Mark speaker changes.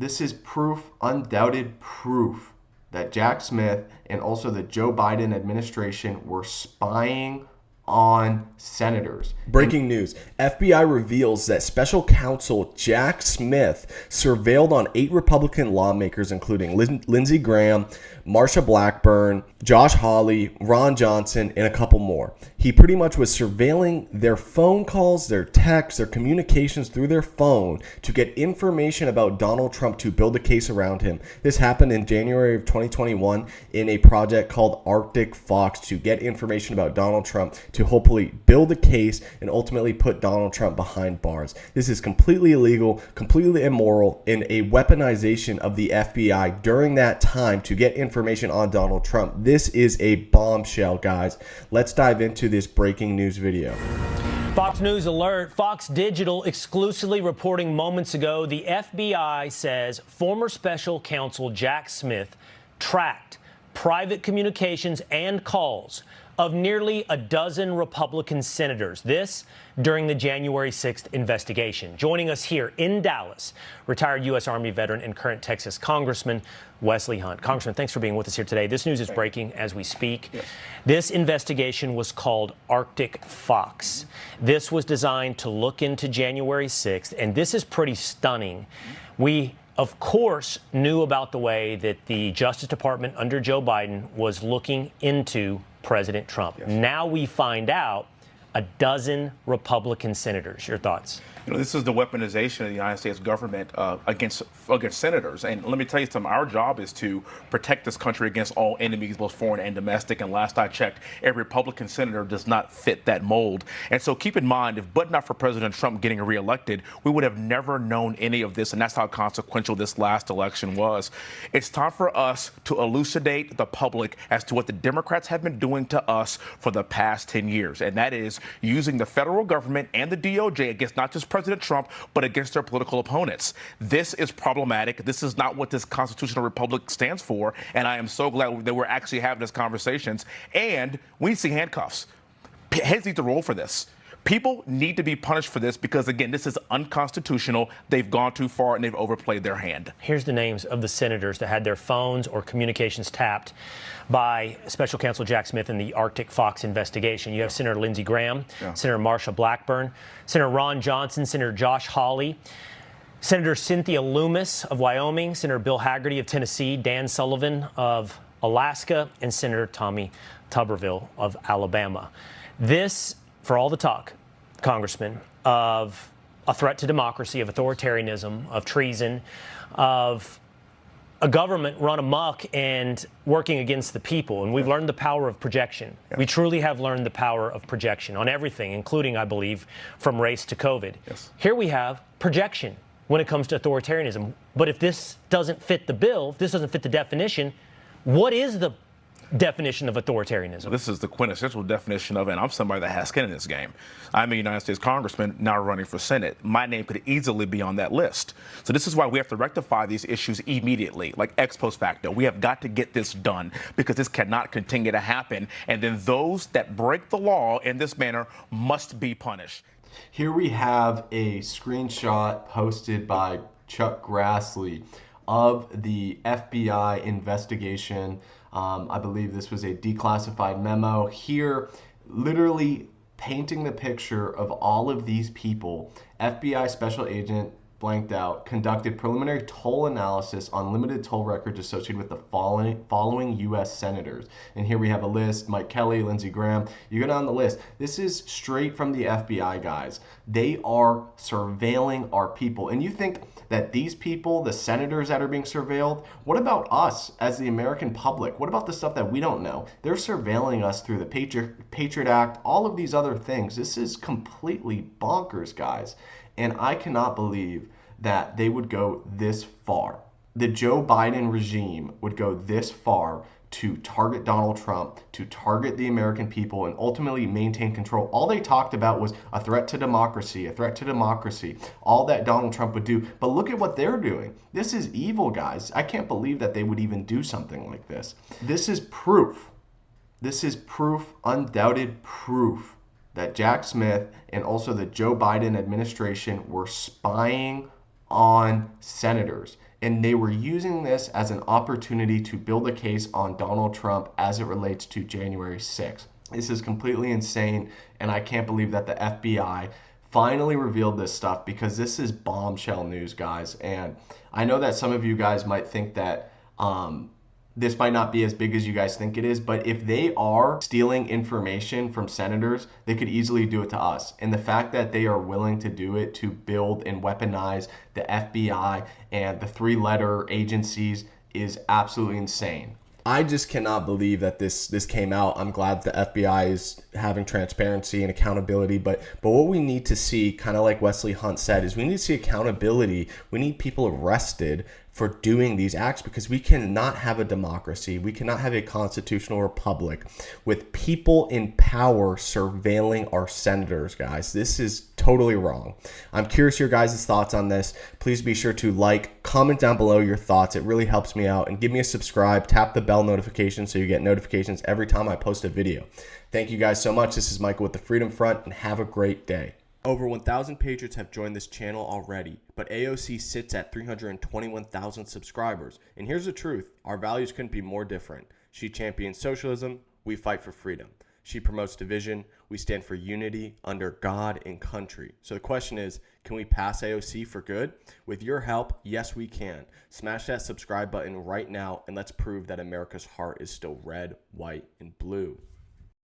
Speaker 1: This is proof, undoubted proof, that Jack Smith and also the Joe Biden administration were spying on senators.
Speaker 2: Breaking news. FBI reveals that special counsel Jack Smith surveilled on 8 Republican lawmakers, including Lindsey Graham, Marsha Blackburn, Josh Hawley, Ron Johnson, and a couple more. He pretty much was surveilling their phone calls, their texts, their communications through their phone to get information about Donald Trump to build a case around him. This happened in January of 2021 in a project called Arctic Fox to get information about Donald Trump to hopefully build a case and ultimately put Donald Trump behind bars. This is completely illegal, completely immoral, and a weaponization of the FBI during that time to get information on Donald Trump. This is a bombshell, guys. Let's dive into this breaking news video.
Speaker 3: Fox News alert. Fox Digital exclusively reporting moments ago the FBI says former special counsel Jack Smith tracked private communications and calls of nearly a dozen Republican senators. This during the January 6th investigation. Joining us here in Dallas, retired U.S. Army veteran and current Texas Congressman Wesley Hunt. Congressman, thanks for being with us here today. This news is breaking as we speak. Yes. This investigation was called Arctic Fox. This was designed to look into January 6th, and this is pretty stunning. We of course, knew about the way that the Justice Department under Joe Biden was looking into President Trump. Yes. Now we find out a dozen Republican senators. Your thoughts?
Speaker 4: You know, this is the weaponization of the United States government against senators. And let me tell you something, our job is to protect this country against all enemies, both foreign and domestic. And last I checked, every Republican senator does not fit that mold. And so keep in mind, if but not for President Trump getting reelected, we would have never known any of this. And that's how consequential this last election was. It's time for us to elucidate the public as to what the Democrats have been doing to us for the past 10 years. And that is using the federal government and the DOJ against not just President Trump, but against their political opponents. This is problematic. This is not what this constitutional republic stands for. And I am so glad that we're actually having these conversations. And we need to see handcuffs. Heads need to roll for this. People need to be punished for this because, again, this is unconstitutional. They've gone too far and they've overplayed their hand.
Speaker 3: Here's the names of the senators that had their phones or communications tapped by Special Counsel Jack Smith in the Arctic Fox investigation. You have Senator Lindsey Graham, Senator Marsha Blackburn, Senator Ron Johnson, Senator Josh Hawley, Senator Cynthia Loomis of Wyoming, Senator Bill Hagerty of Tennessee, Dan Sullivan of Alaska, and Senator Tommy Tuberville of Alabama. This, for all the talk, Congressman, of a threat to democracy, of authoritarianism, of treason, of a government run amok and working against the people. And we've learned the power of projection. We truly have learned the power of projection on everything, including, I believe, from race to COVID. Here we have projection when it comes to authoritarianism. But if this doesn't fit the bill, if this doesn't fit the definition, what is the definition of authoritarianism?
Speaker 4: This is the quintessential definition of it, and I'm somebody that has skin in this game. I'm a United States Congressman now running for Senate. My name could easily be on that list. So this is why we have to rectify these issues immediately, like ex post facto. We have got to get this done because this cannot continue to happen. And then those that break the law in this manner must be punished.
Speaker 1: Here we have a screenshot posted by Chuck Grassley of the FBI investigation. I believe this was a declassified memo. Here, literally painting the picture of all of these people. FBI Special Agent blanked out, conducted preliminary toll analysis on limited toll records associated with the following U.S. senators. And here we have a list: Mike Kelly, Lindsey Graham. You go down the list. This is straight from the FBI, guys. They are surveilling our people. And you think that these people, the senators that are being surveilled, what about us as the American public? What about the stuff that we don't know? They're surveilling us through the Patriot Act, all of these other things. This is completely bonkers, guys. And I cannot believe that they would go this far. The Joe Biden regime would go this far to target Donald Trump, to target the American people, and ultimately maintain control. All they talked about was a threat to democracy, a threat to democracy, all that Donald Trump would do. But look at what they're doing. This is evil, guys. I can't believe that they would even do something like this. This is proof. This is proof, undoubted proof, that Jack Smith and also the Joe Biden administration were spying on senators. And they were using this as an opportunity to build a case on Donald Trump as it relates to January 6th. This is completely insane, and I can't believe that the FBI finally revealed this stuff, because this is bombshell news, guys. And I know that some of you guys might think that this might not be as big as you guys think it is, but if they are stealing information from senators, they could easily do it to us. And the fact that they are willing to do it to build and weaponize the FBI and the three-letter agencies is absolutely insane.
Speaker 2: I just cannot believe that this came out. I'm glad the FBI is having transparency and accountability, but what we need to see, kind of like Wesley Hunt said, is we need to see accountability. We need people arrested for doing these acts, because we cannot have a democracy. We cannot have a constitutional republic with people in power surveilling our senators, guys. This is totally wrong. I'm curious your guys' thoughts on this. Please be sure to like, comment down below your thoughts. It really helps me out. And give me a subscribe. Tap the bell notification so you get notifications every time I post a video. Thank you guys so much. This is Michael with the Freedom Front, and have a great day. Over 1,000 patriots have joined this channel already, but AOC sits at 321,000 subscribers. And here's the truth. Our values couldn't be more different. She champions socialism. We fight for freedom. She promotes division. We stand for unity under God and country. So the question is, can we pass AOC for good? With your help, yes, we can. Smash that subscribe button right now, and let's prove that America's heart is still red, white, and blue.